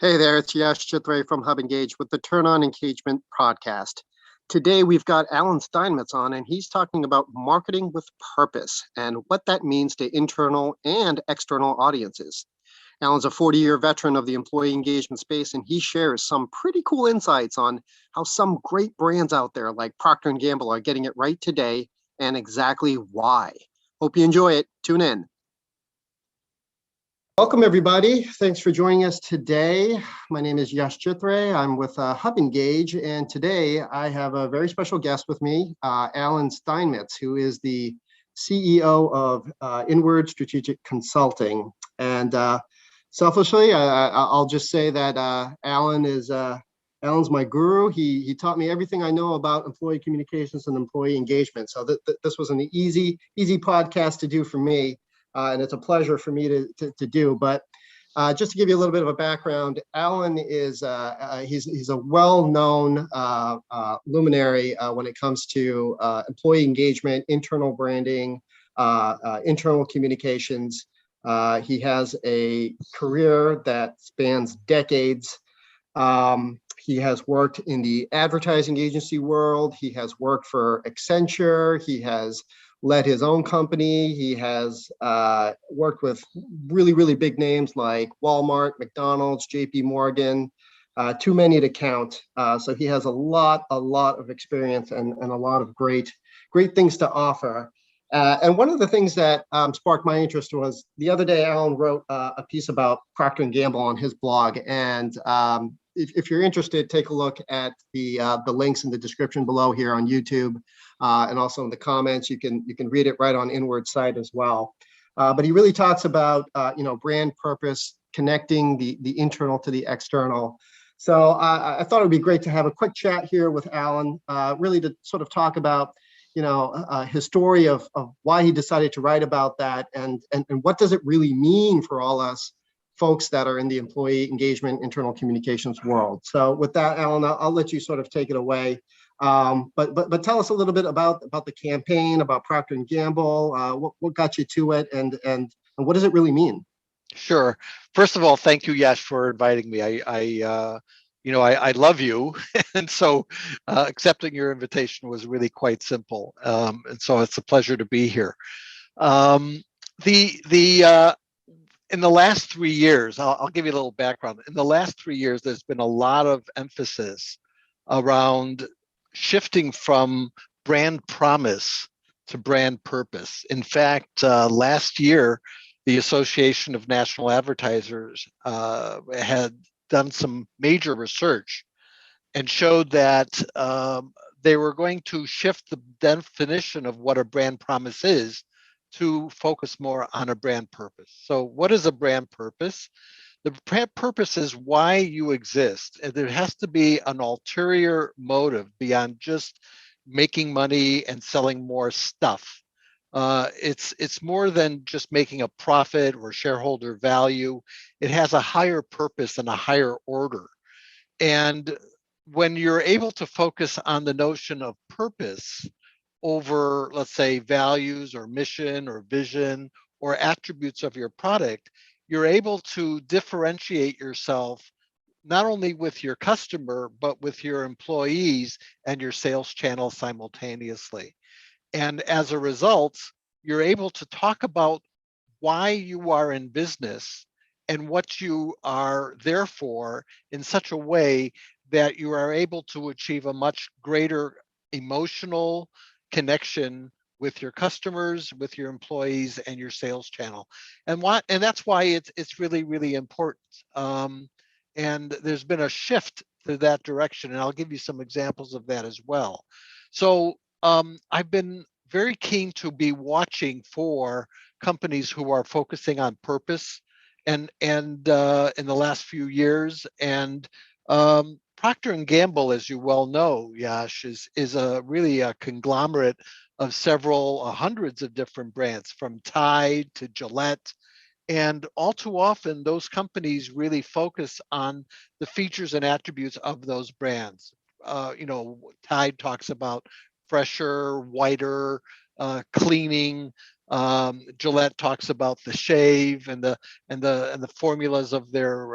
Hey there, it's Yash from HubEngage with the Turn On Engagement podcast. Today we've got Allan Steinmetz on, and he's talking about marketing with purpose and what that means to internal and external audiences. Allan's a 40-year veteran of the employee engagement space, and he shares some pretty cool insights on how some great brands out there like Procter Gamble are getting it right today and exactly why. Hope you enjoy it. Tune in. Welcome, everybody. Thanks for joining us today. My name is Yash Chithre. I'm with HubEngage, and today I have a very special guest with me, Allan Steinmetz, who is the CEO of Inward Strategic Consulting. And selfishly, I'll just say that Allan's my guru. He taught me everything I know about employee communications and employee engagement. So this was an easy podcast to do for me. And it's a pleasure for me to do. But just to give you a little bit of a background, Allan is he's a well-known luminary when it comes to employee engagement, internal branding, internal communications. He has a career that spans decades. He has worked in the advertising agency world. He has worked for Accenture. He has led his own company. He has worked with really big names like Walmart, McDonald's, JP Morgan, too many to count. So he has a lot of experience and a lot of great things to offer. And one of the things that sparked my interest was the other day, Allan wrote a piece about Procter & Gamble on his blog. And if you're interested, take a look at the links in the description below here on YouTube, and also in the comments. You can read it right on Inward's site as well. But he really talks about brand purpose, connecting the internal to the external. So I thought it would be great to have a quick chat here with Allan, really to sort of talk about his story of why he decided to write about that, and what does it really mean for all us folks that are in the employee engagement, internal communications world. So with that, Allan, I'll let you sort of take it away. But tell us a little bit about the campaign, about Procter & Gamble, what got you to it, and what does it really mean? Sure. First of all, thank you, Yash, for inviting me. I love you, and so accepting your invitation was really quite simple. And so it's a pleasure to be here. In the last 3 years, I'll give you a little background. In the last 3 years, there's been a lot of emphasis around shifting from brand promise to brand purpose. In fact, last year, the Association of National Advertisers had done some major research and showed that they were going to shift the definition of what a brand promise is to focus more on a brand purpose. So what is a brand purpose? The brand purpose is why you exist. And there has to be an ulterior motive beyond just making money and selling more stuff. It's more than just making a profit or shareholder value. It has a higher purpose and a higher order. And when you're able to focus on the notion of purpose over, let's say, values or mission or vision or attributes of your product, you're able to differentiate yourself not only with your customer, but with your employees and your sales channel simultaneously. And as a result, you're able to talk about why you are in business and what you are there for in such a way that you are able to achieve a much greater emotional connection with your customers, with your employees, and your sales channel. And that's why it's really important. And there's been a shift to that direction, and I'll give you some examples of that as well. So I've been very keen to be watching for companies who are focusing on purpose, and in the last few years, and Procter & Gamble, as you well know, Yash, is really a conglomerate of several hundreds of different brands, from Tide to Gillette. And all too often, those companies really focus on the features and attributes of those brands. Tide talks about fresher, whiter, cleaning, Gillette talks about the shave and the formulas of their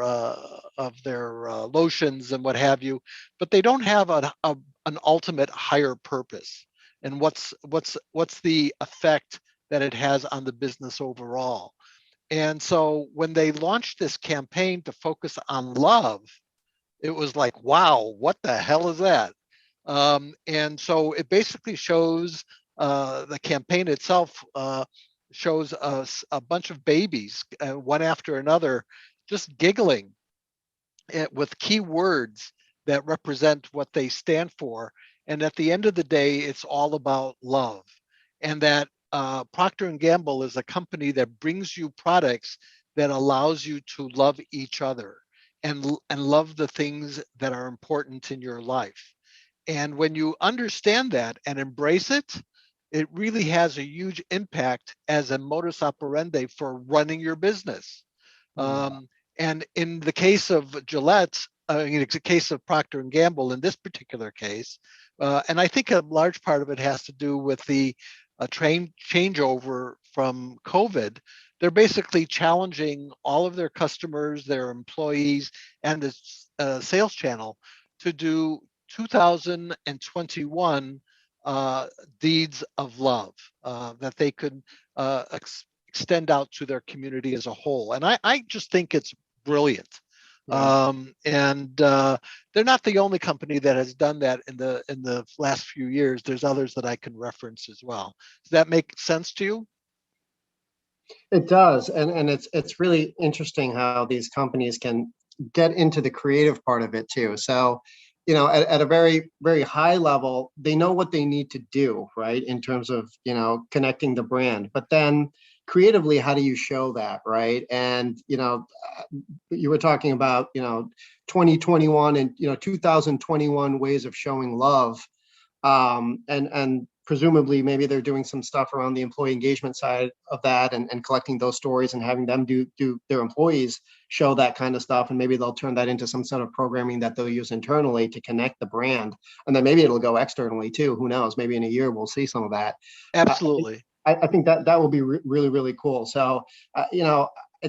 lotions and what have you, but they don't have an ultimate higher purpose. And what's the effect that it has on the business overall? And so when they launched this campaign to focus on love, it was like, wow, what the hell is that? And so it basically shows the campaign itself shows us a bunch of babies, one after another, just giggling with key words that represent what they stand for. And at the end of the day, it's all about love. And that Procter and Gamble is a company that brings you products that allows you to love each other and love the things that are important in your life. And when you understand that and embrace it, it really has a huge impact as a modus operandi for running your business. Um, and in the case of Gillette, in the case of Procter and Gamble, in this particular case, and I think a large part of it has to do with the train changeover from COVID. They're basically challenging all of their customers, their employees, and the sales channel to do 2021 deeds of love that they could extend out to their community as a whole. And I just think it's brilliant. Yeah. And they're not the only company that has done that in the last few years. There's others that I can reference as well. Does that make sense to you? It does, and it's really interesting how these companies can get into the creative part of it too. So, at a very high level, they know what they need to do, right, in terms of connecting the brand. But then creatively, how do you show that, right? And you were talking about 2021 and 2021 ways of showing love, and presumably maybe they're doing some stuff around the employee engagement side of that, and collecting those stories and having them do their employees show that kind of stuff, and maybe they'll turn that into some sort of programming that they'll use internally to connect the brand, and then maybe it'll go externally too. Who knows? Maybe in a year we'll see some of that. Absolutely. I think that will be really, really cool. So I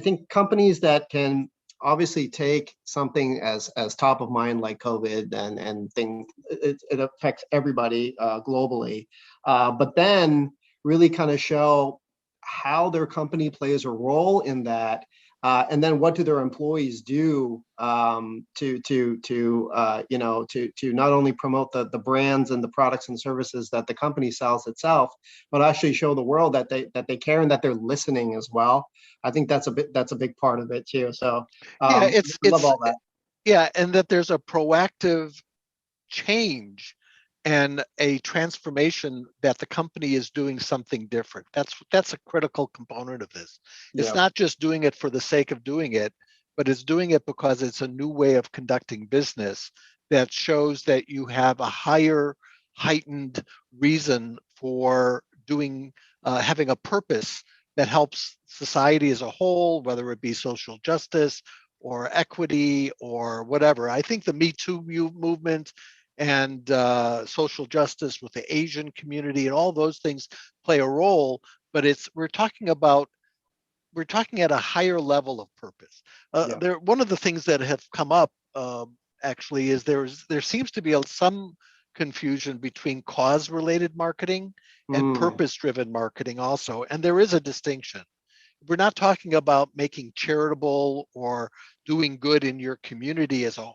think companies that can obviously take something as top of mind like COVID, and things, it affects everybody globally, but then really kind of show how their company plays a role in that, and then what do their employees do to not only promote the brands and the products and services that the company sells itself, but actually show the world that they care and that they're listening as well. I think that's a big part of it too. So Yeah, I love all that. yeah, and that there's a proactive change and a transformation that the company is doing something different. That's a critical component of this. It's Yeah. not just doing it for the sake of doing it, but it's doing it because it's a new way of conducting business that shows that you have a higher heightened reason for doing having a purpose that helps society as a whole, whether it be social justice or equity or whatever. I think the Me Too movement and social justice with the Asian community and all those things play a role, but we're talking at a higher level of purpose. Yeah. One of the things that have come up actually is there seems to be some confusion between cause-related marketing and Mm, purpose-driven marketing also, and there is a distinction. We're not talking about making charitable or doing good in your community as a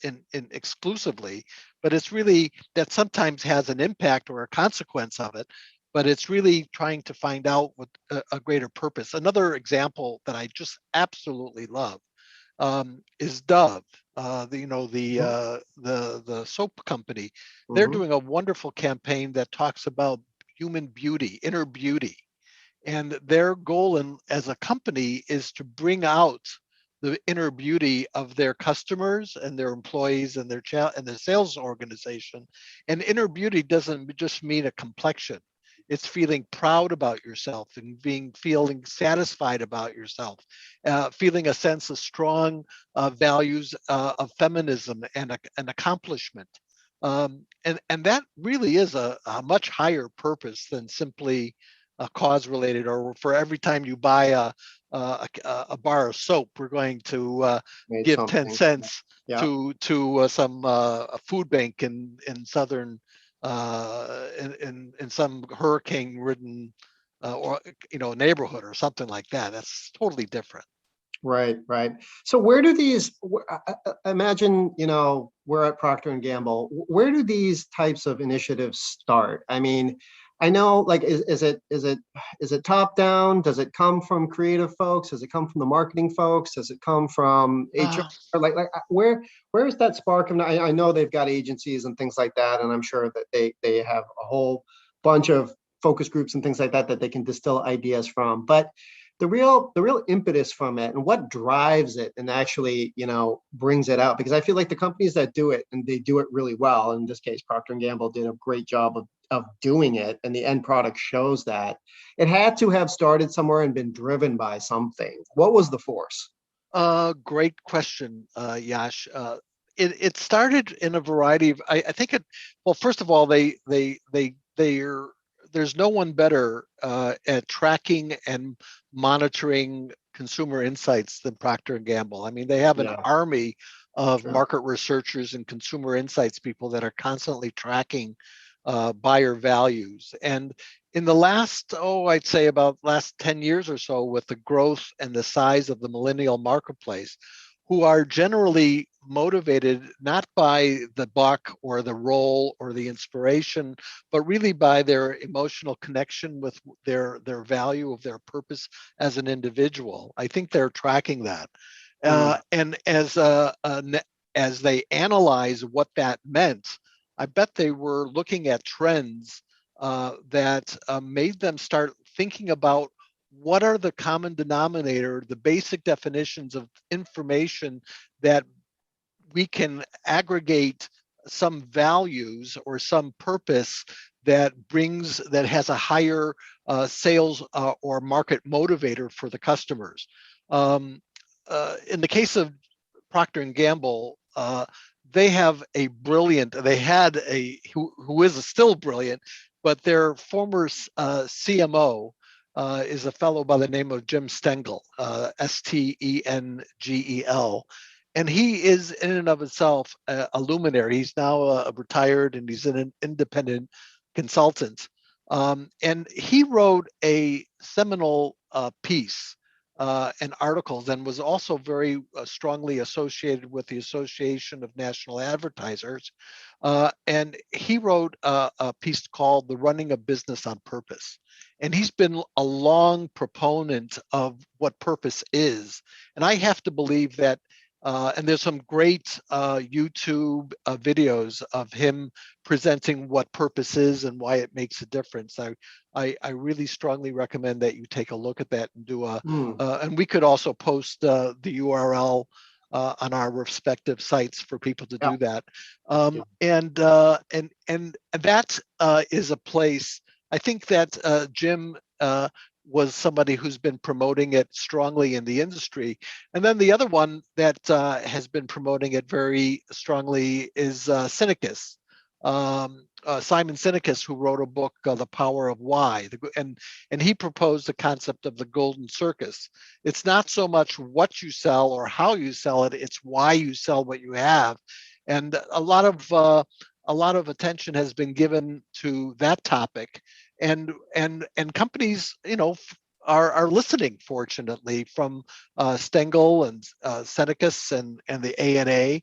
in exclusively, but it's really that sometimes has an impact or a consequence of it, but it's really trying to find out what a greater purpose. Another example that I just absolutely love is Dove. The soap company. They're mhm. doing a wonderful campaign that talks about human beauty, inner beauty, and their goal as a company is to bring out the inner beauty of their customers and their employees and and their sales organization. And inner beauty doesn't just mean a complexion. It's feeling proud about yourself and feeling satisfied about yourself, feeling a sense of strong values of feminism and an accomplishment. And that really is a much higher purpose than simply cause related, or for every time you buy a bar of soap, we're going to Made give 10 something. cents Yeah. to some a food bank in southern in some hurricane ridden or neighborhood or something like that. That's totally different. Right, right. So where do these, imagine, we're at Procter and Gamble. Where do these types of initiatives start? I mean, I know, like, is it top down? Does it come from creative folks? Does it come from the marketing folks? Does it come from HR? Where is that spark? I know they've got agencies and things like that, and I'm sure that they have a whole bunch of focus groups and things like that that they can distill ideas from. But the real impetus from it and what drives it and actually brings it out, because I feel like the companies that do it, and they do it really well, in this case Procter and Gamble did a great job of doing it, and the end product shows that it had to have started somewhere and been driven by something. What was the force? Great question, Yash. It started in a variety of. I think it. Well, first of all, they're there's no one better at tracking and monitoring consumer insights than Procter and Gamble. I mean, they have an Yeah, army of sure. market researchers and consumer insights people that are constantly tracking buyer values. And in the last, I'd say about last 10 years or so, with the growth and the size of the millennial marketplace, who are generally motivated not by the buck or the role or the inspiration, but really by their emotional connection with their value of their purpose as an individual. I think they're tracking that, Mm, and as they analyze what that meant, I bet they were looking at trends that made them start thinking about what are the common denominator, the basic definitions of information that we can aggregate some values or some purpose that has a higher sales or market motivator for the customers. In the case of Procter and Gamble, they have a brilliant. They had a who is still brilliant, but their former CMO is a fellow by the name of Jim Stengel, Stengel, and he is in and of itself a luminary. He's now retired and he's an independent consultant, and he wrote a seminal piece and articles, and was also very strongly associated with the Association of National Advertisers. And he wrote a piece called The Running a Business on Purpose. And he's been a long proponent of what purpose is. And I have to believe that, and there's some great YouTube videos of him presenting what purpose is and why it makes a difference. I really strongly recommend that you take a look at that and do mm, and we could also post the URL on our respective sites for people to yeah, do that. yeah. And that is a place. I think that Jim was somebody who's been promoting it strongly in the industry. And then the other one that has been promoting it very strongly is Synicus. Simon Sinek, who wrote a book, The Power of Why, and he proposed the concept of the golden circus. It's not so much what you sell or how you sell it; it's why you sell what you have, and a lot of attention has been given to that topic, and companies, are listening, fortunately, from Stengel and Senecus and the ANA.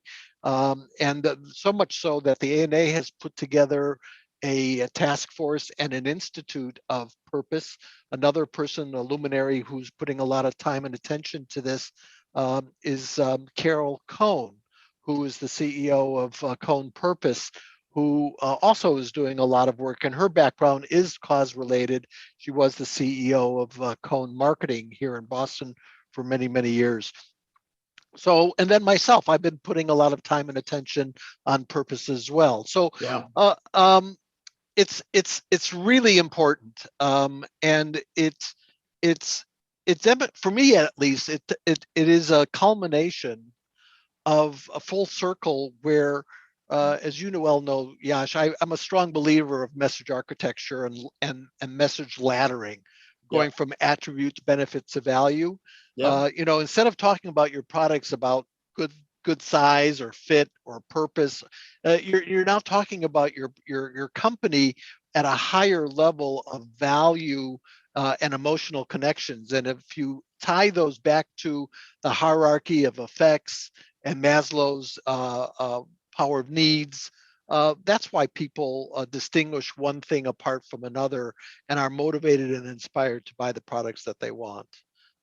And so much so that the ANA has put together a task force and an institute of purpose. Another person, a luminary who's putting a lot of time and attention to this, is Carol Cohn, who is the CEO of Cohn Purpose, who also is doing a lot of work, and her background is cause related. She was the CEO of Cohn Marketing here in Boston for many, many years. So, and then myself, I've been putting a lot of time and attention on purpose as well. So, Yeah. uh, um, it's really important, and it's for me at least. It is a culmination of a full circle where as you well know, Yash, I'm a strong believer of message architecture and message laddering, Yeah. going from attributes, benefits to value. Yep. Instead of talking about your products about good good size or fit or purpose, you're now talking about your company at a higher level of value and emotional connections. And if you tie those back to the hierarchy of effects and Maslow's power of needs. That's why people distinguish one thing apart from another and are motivated and inspired to buy the products that they want.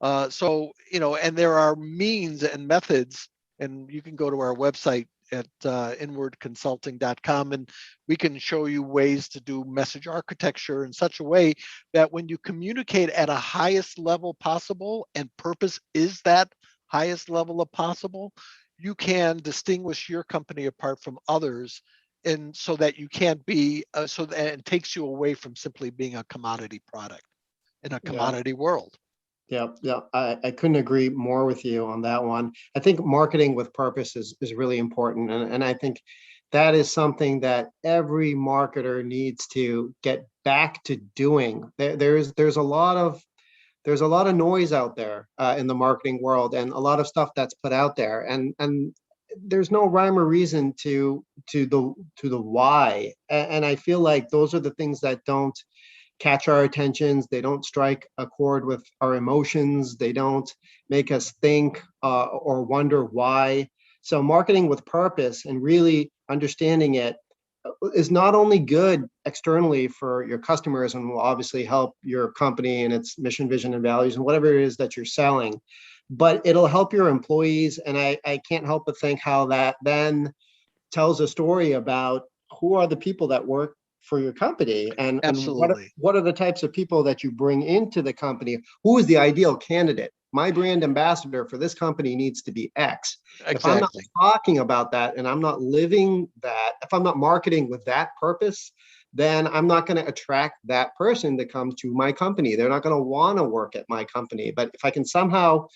And there are means and methods, and you can go to our website at inwardconsulting.com, and we can show you ways to do message architecture in such a way that when you communicate at a highest level possible, and purpose is that highest level of possible, you can distinguish your company apart from others, and so that you can't be so that it takes you away from simply being a commodity product in a Yeah. commodity world. Yeah, yeah, I couldn't agree more with you on that one. I think marketing with purpose is really important. And I think that is something that every marketer needs to get back to doing. There's a lot of noise out there in the marketing world, and a lot of stuff that's put out there. And there's no rhyme or reason to the why. And I feel like those are the things that don't catch our attentions. They don't strike a chord with our emotions. They don't make us think or wonder why. So marketing with purpose and really understanding it is not only good externally for your customers and will obviously help your company and its mission, vision, and values and whatever it is that you're selling, but it'll help your employees. And I can't help but think how that then tells a story about who are the people that work for your company, and Absolutely. what are the types of people that you bring into the company. Who is the ideal candidate? My brand ambassador for this company needs to be X. If I'm not Exactly. talking about that and I'm not living that, if I'm not marketing with that purpose, then I'm not going to attract that person to come to my company. They're not going to want to work at my company. But if I can somehow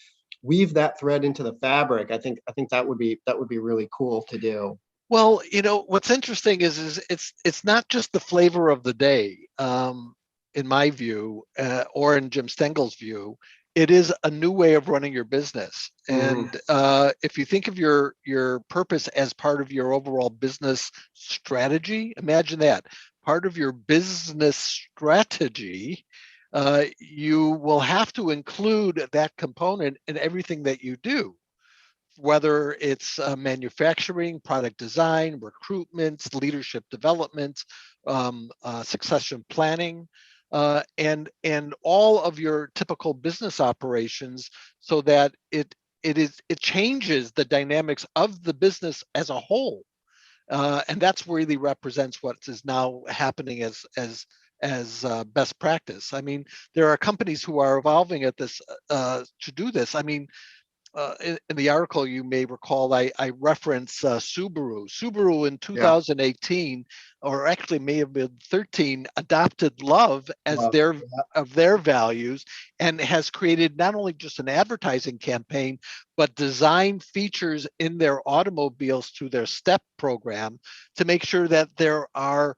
weave that thread into the fabric, I think that would be really cool to do. Well, what's interesting is it's not just the flavor of the day, in my view, or in Jim Stengel's view. It is a new way of running your business. Mhm. And if you think of your purpose as part of your overall business strategy, imagine that part of your business strategy. You will have to include that component in everything that you do, whether it's manufacturing, product design, recruitment, leadership development, succession planning, and all of your typical business operations, so that it changes the dynamics of the business as a whole, and that's really represents what is now happening as best practice. I mean, there are companies who are evolving at this to do this. I mean, in the article, you may recall, I reference Subaru. Subaru in Yeah. 2018, or actually may have been 13, adopted love as Love. their Yeah. of their values, and has created not only just an advertising campaign, but design features in their automobiles through their STEP program to make sure that there are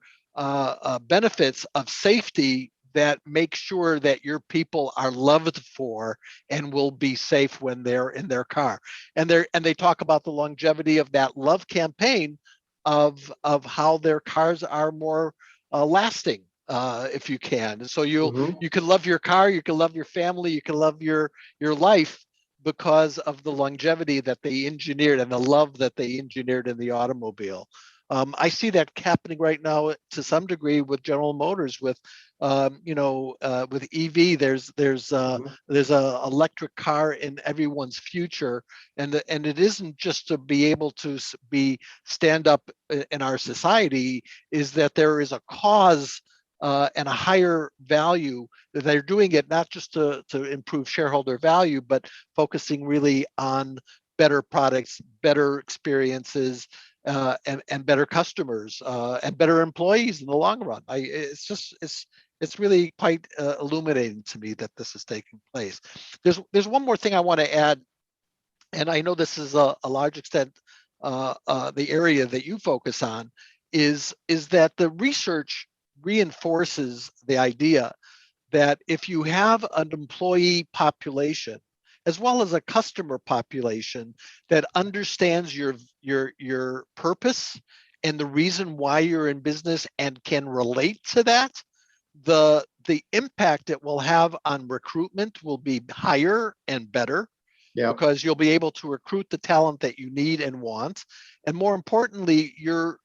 benefits of safety that make sure that your people are loved for and will be safe when they're in their car. And they talk about the longevity of that love campaign, of how their cars are more lasting, if you can. So Mhm. you can love your car, you can love your family, you can love your life, because of the longevity that they engineered and the love that they engineered in the automobile. I see that happening right now to some degree with General Motors, with EV. Mhm. There's a electric car in everyone's future, and it isn't just to be able to be stand up in our society. Is that there is a cause and a higher value, that they're doing it not just to improve shareholder value, but focusing really on better products, better experiences, and better customers, and better employees in the long run. It's really quite illuminating to me that this is taking place. There's one more thing I want to add, and I know this is a large extent the area that you focus on, is that the research reinforces the idea that if you have an employee population as well as a customer population that understands your purpose and the reason why you're in business and can relate to that, the impact it will have on recruitment will be higher and better, Yeah. because you'll be able to recruit the talent that you need and want. And more importantly, your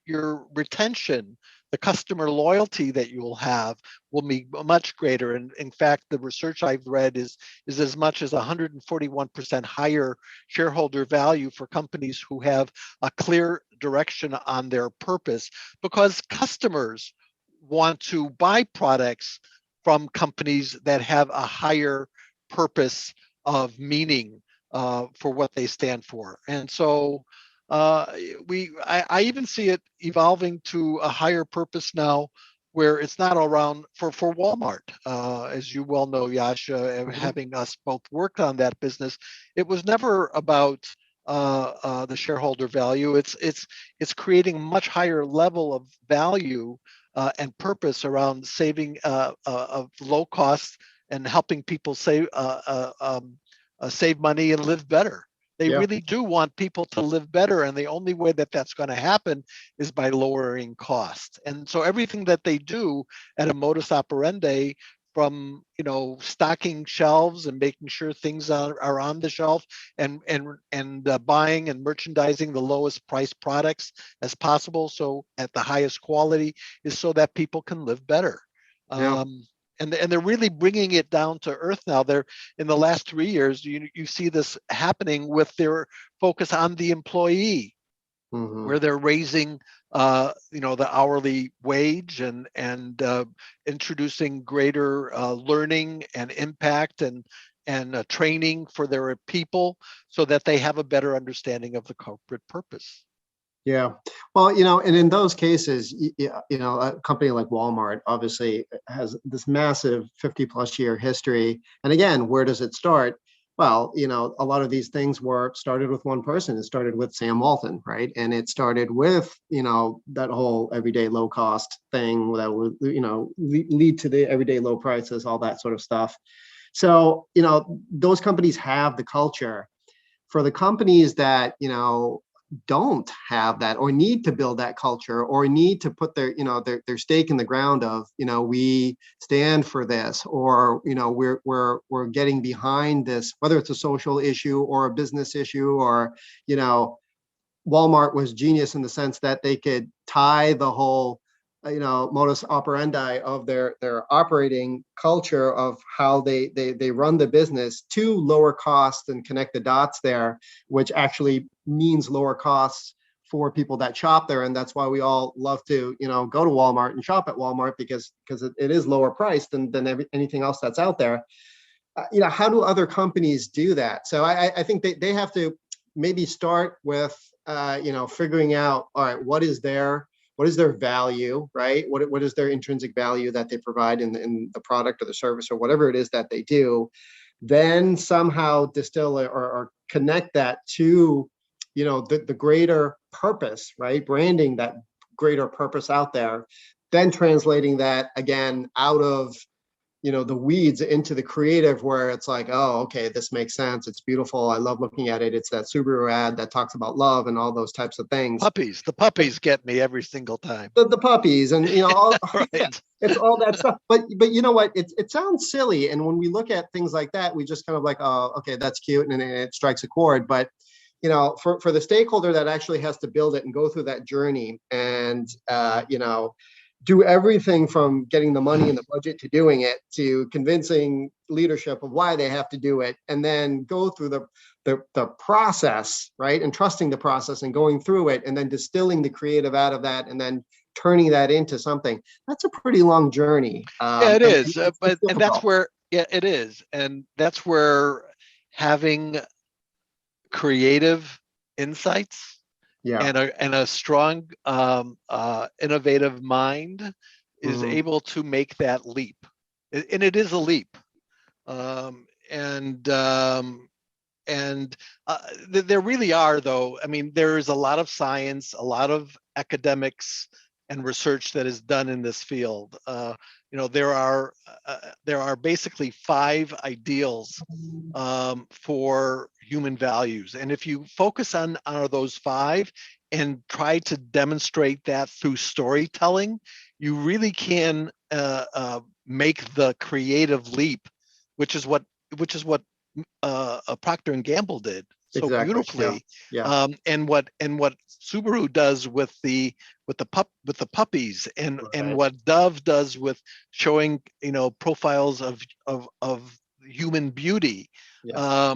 retention, the customer loyalty that you will have, will be much greater. And in fact, the research I've read is as much as 141% higher shareholder value for companies who have a clear direction on their purpose, because customers want to buy products from companies that have a higher purpose of meaning for what they stand for. And so I even see it evolving to a higher purpose now, where it's not around for Walmart, as you well know, Yash, having us both worked on that business. It was never about the shareholder value. It's creating a much higher level of value and purpose around saving of low costs and helping people save money and live better. They Yeah. really do want people to live better, and the only way that that's going to happen is by lowering costs. And so everything that they do at a modus operandi, from stocking shelves and making sure things are on the shelf, and buying and merchandising the lowest price products as possible, so at the highest quality, is so that people can live better. Yeah. And they're really bringing it down to earth now. They're, in the last 3 years, you see this happening with their focus on the employee, Hmm. where they're raising the hourly wage, and introducing greater learning and impact, and training for their people, so that they have a better understanding of the corporate purpose. Yeah. Well, and in those cases, a company like Walmart obviously has this massive 50 plus year history. And again, where does it start? Well, a lot of these things were started with one person. It started with Sam Walton, right? And it started with, that whole everyday low cost thing that would, lead to the everyday low prices, all that sort of stuff. So, those companies have the culture. For the companies that, don't have that, or need to build that culture, or need to put their stake in the ground of, we stand for this, or we're getting behind this, whether it's a social issue or a business issue, or Walmart was genius in the sense that they could tie the whole modus operandi of their operating culture of how they run the business to lower costs, and connect the dots there, which actually means lower costs for people that shop there. And that's why we all love to go to Walmart and shop at Walmart, because it is lower priced than anything else that's out there. How do other companies do that? So I think they have to maybe start with figuring out, all right, what is their value, right? What is their intrinsic value that they provide in the product or the service or whatever it is that they do? Then somehow distill it, or connect that to, the greater purpose, right? Branding that greater purpose out there, then translating that again out of the weeds into the creative, where it's like, oh, okay, this makes sense. It's beautiful. I love looking at it. It's that Subaru ad that talks about love and all those types of things. The puppies get me every single time. The puppies and all, Right. yeah, it's all that stuff. But you know what? It sounds silly, and when we look at things like that, we just kind of like, oh, okay, that's cute, and it strikes a chord. But for the stakeholder that actually has to build it and go through that journey, and do everything from getting the money and the budget to doing it, to convincing leadership of why they have to do it, and then go through the process, right? And trusting the process and going through it, and then distilling the creative out of that, and then turning that into something. That's a pretty long journey. Yeah, it is. And that's Difficult. where, yeah, it is. And that's where having creative insights Yeah. and a strong innovative mind is Mhm. able to make that leap. And it is a leap. And there really are, though. I mean, there is a lot of science, a lot of academics and research that is done in this field. There are basically 5 ideals for human values, and if you focus on those 5 and try to demonstrate that through storytelling, you really can make the creative leap, which is what Procter and Gamble did so Exactly. beautifully, Yeah. and what Subaru does with the puppies, and Right. what Dove does with showing profiles of human beauty, Yeah.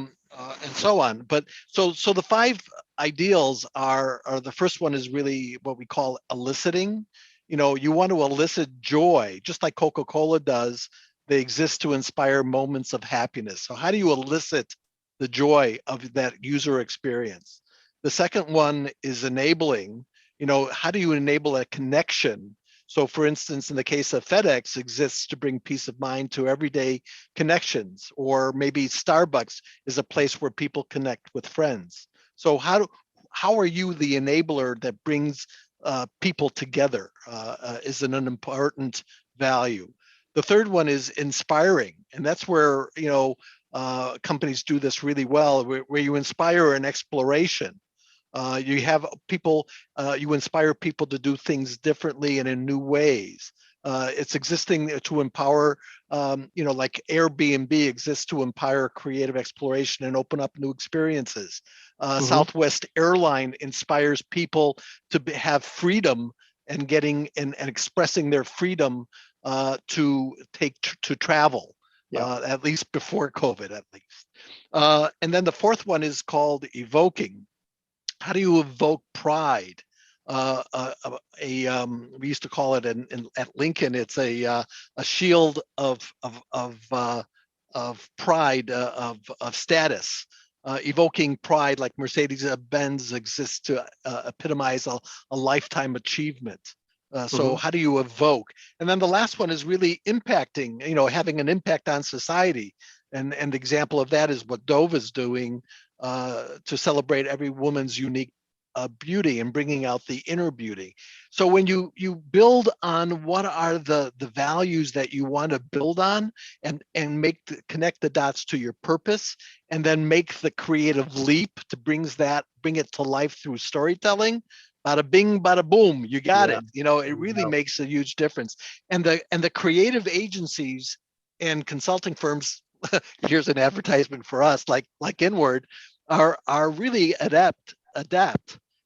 and so on. But so the 5 ideals are the first one is really what we call eliciting. You want to elicit joy, just like Coca-Cola does. They exist to inspire moments of happiness. So how do you elicit the joy of that user experience? The second one is enabling. How do you enable a connection? So for instance, in the case of FedEx, exists to bring peace of mind to everyday connections, or maybe Starbucks is a place where people connect with friends. So how are you the enabler that brings people together, is an important value. The third one is inspiring, and that's where companies do this really well, where you inspire an exploration. You have people, you inspire people to do things differently and in new ways. It's existing to empower, like Airbnb exists to empower creative exploration and open up new experiences. Southwest Airline inspires people to have freedom and getting and expressing their freedom to travel, Yeah. at least before COVID, at least. And then the fourth one is called evoking. How do you evoke pride? We used to call it at Lincoln. It's a shield of pride, of status. Evoking pride, like Mercedes-Benz exists to epitomize a lifetime achievement. So Hmm. how do you evoke? And then the last one is really impacting, having an impact on society. And the example of that is what Dove is doing to celebrate every woman's unique beauty and bringing out the inner beauty. So when you build on what are the values that you want to build on, and connect the dots to your purpose, and then make the creative leap to bring it to life through storytelling. Bada bing, bada boom, you got Yeah. it. It really makes a huge difference. And the creative agencies and consulting firms, here's an advertisement for us, like Inward, are really adapt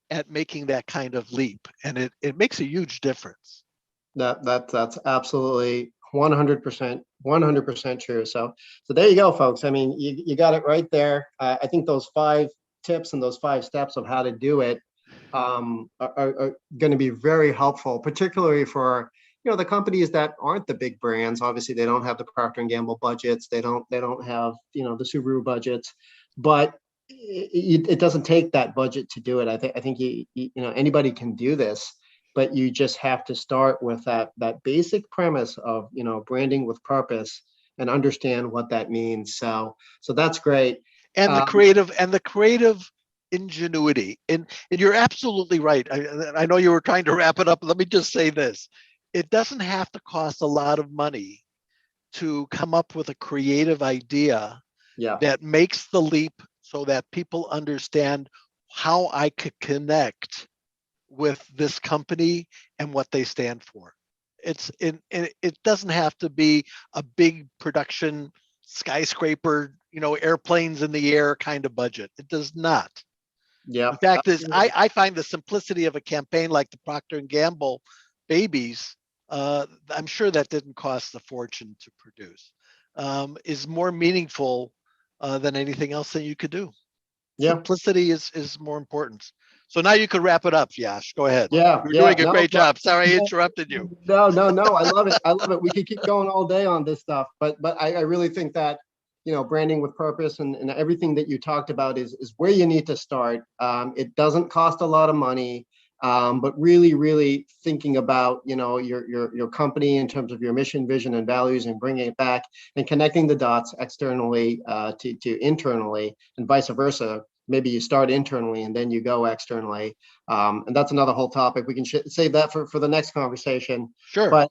at making that kind of leap, and it makes a huge difference. That's absolutely 100% true. So there you go, folks. I mean, you got it right there. I think those 5 tips and those 5 steps of how to do it are going to be very helpful, particularly for the companies that aren't the big brands. Obviously, they don't have the Procter and Gamble budgets. They don't have the Subaru budgets, but it doesn't take that budget to do it. I think anybody can do this, but you just have to start with that basic premise of branding with purpose and understand what that means. So that's great. And the Um, creative ingenuity, and you're absolutely right. I know you were trying to wrap it up. Let me just say this: it doesn't have to cost a lot of money to come up with a creative idea yeah, that makes the leap, so that people understand how I could connect with this company and what they stand for. It doesn't have to be a big production skyscraper, airplanes in the air kind of budget. It does not. yeah, In fact, absolutely. I find the simplicity of a campaign like the Procter and Gamble babies, I'm sure that didn't cost a fortune to produce, is more meaningful than anything else that you could do. Yeah, Simplicity is more important. So now you can wrap it up, Yash. Go ahead. yeah, You're yeah. doing a No, great job. Sorry I no, interrupted you. no. I love it. I love it. We could keep going all day on this stuff, but I really think that branding with purpose and everything that you talked about is where you need to start. It doesn't cost a lot of money. but really thinking about, your company in terms of your mission, vision, and values, and bringing it back and connecting the dots externally to internally, and vice versa. Maybe you start internally and then you go externally. And that's another whole topic. We can save that for the next conversation. Sure. But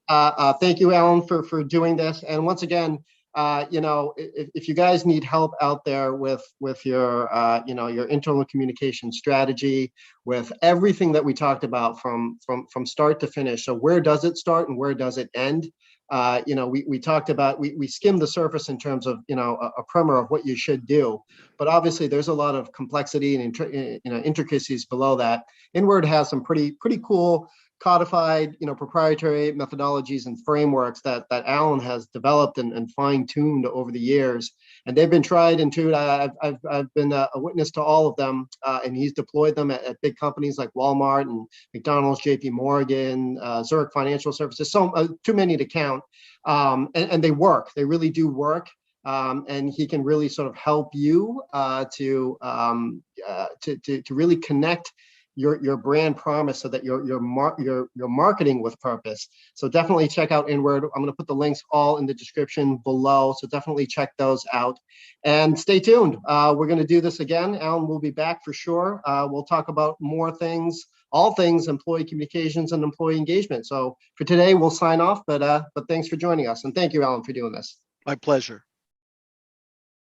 thank you, Allan, for doing this. And once again, if you guys need help out there with your your internal communication strategy, with everything that we talked about from start to finish. So where does it start and where does it end? We talked about, we skimmed the surface in terms of a primer of what you should do, but obviously there's a lot of complexity and intricacies below that. Inward has some pretty cool codified, proprietary methodologies and frameworks that Allan has developed and fine-tuned over the years, and they've been tried and true. I've been a witness to all of them, and he's deployed them at big companies like Walmart and McDonald's, JP Morgan, Zurich Financial Services, so too many to count, and they work. They really do work. And he can really sort of help you to really connect your brand promise so that you're marketing with purpose. So definitely check out Inward. I'm going to put the links all in the description below. So definitely check those out and stay tuned. We're going to do this again. Allan will be back for sure. We'll talk about more things, all things employee communications and employee engagement. So for today, we'll sign off, but thanks for joining us. And thank you, Allan, for doing this. My pleasure.